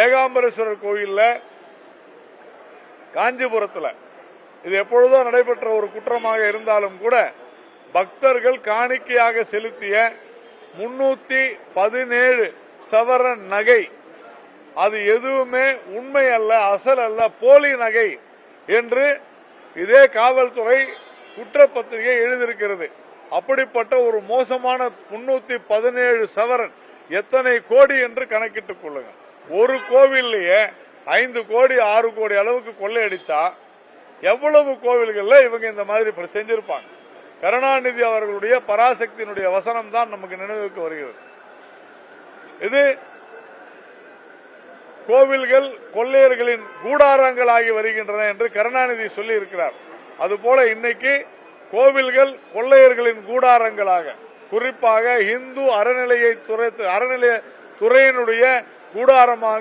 ஏகாம்பரேஸ்வரர் கோயில்ல காஞ்சிபுரத்தில் இது எப்பொழுதோ நடைபெற்ற ஒரு குற்றமாக இருந்தாலும் கூட பக்தர்கள் காணிக்கையாக செலுத்திய 317 சவரன் நகை அது எதுவுமே உண்மை அல்ல, அசல் அல்ல, போலி நகை என்று இதே காவல்துறை குற்றப்பத்திரிகை எழுதியிருக்கிறது. அப்படிப்பட்ட ஒரு மோசமான 317 சவரன் எத்தனை கோடி என்று கணக்கிட்டுக் கொள்ளுங்க. ஒரு கோவில்லையே 5 கோடி 6 கோடி அளவுக்கு கொள்ளையடிச்சா எவ்வளவு கோவில்கள்ல இவங்க இந்த மாதிரி செஞ்சிருப்பாங்க. கருணாநிதி அவர்களுடைய பராசக்தியினுடைய வசனம் தான் நமக்கு நினைவுக்கு வருகிறது. இது கோவில்கள் கொள்ளையர்களின் கூடாரங்களாகி வருகின்றன என்று கருணாநிதி சொல்லி இருக்கிறார். அதுபோல இன்னைக்கு கோவில்கள் கொள்ளையர்களின் கூடாரங்களாக, குறிப்பாக இந்து அறநிலையத்துறையினுடைய கூடாரமாக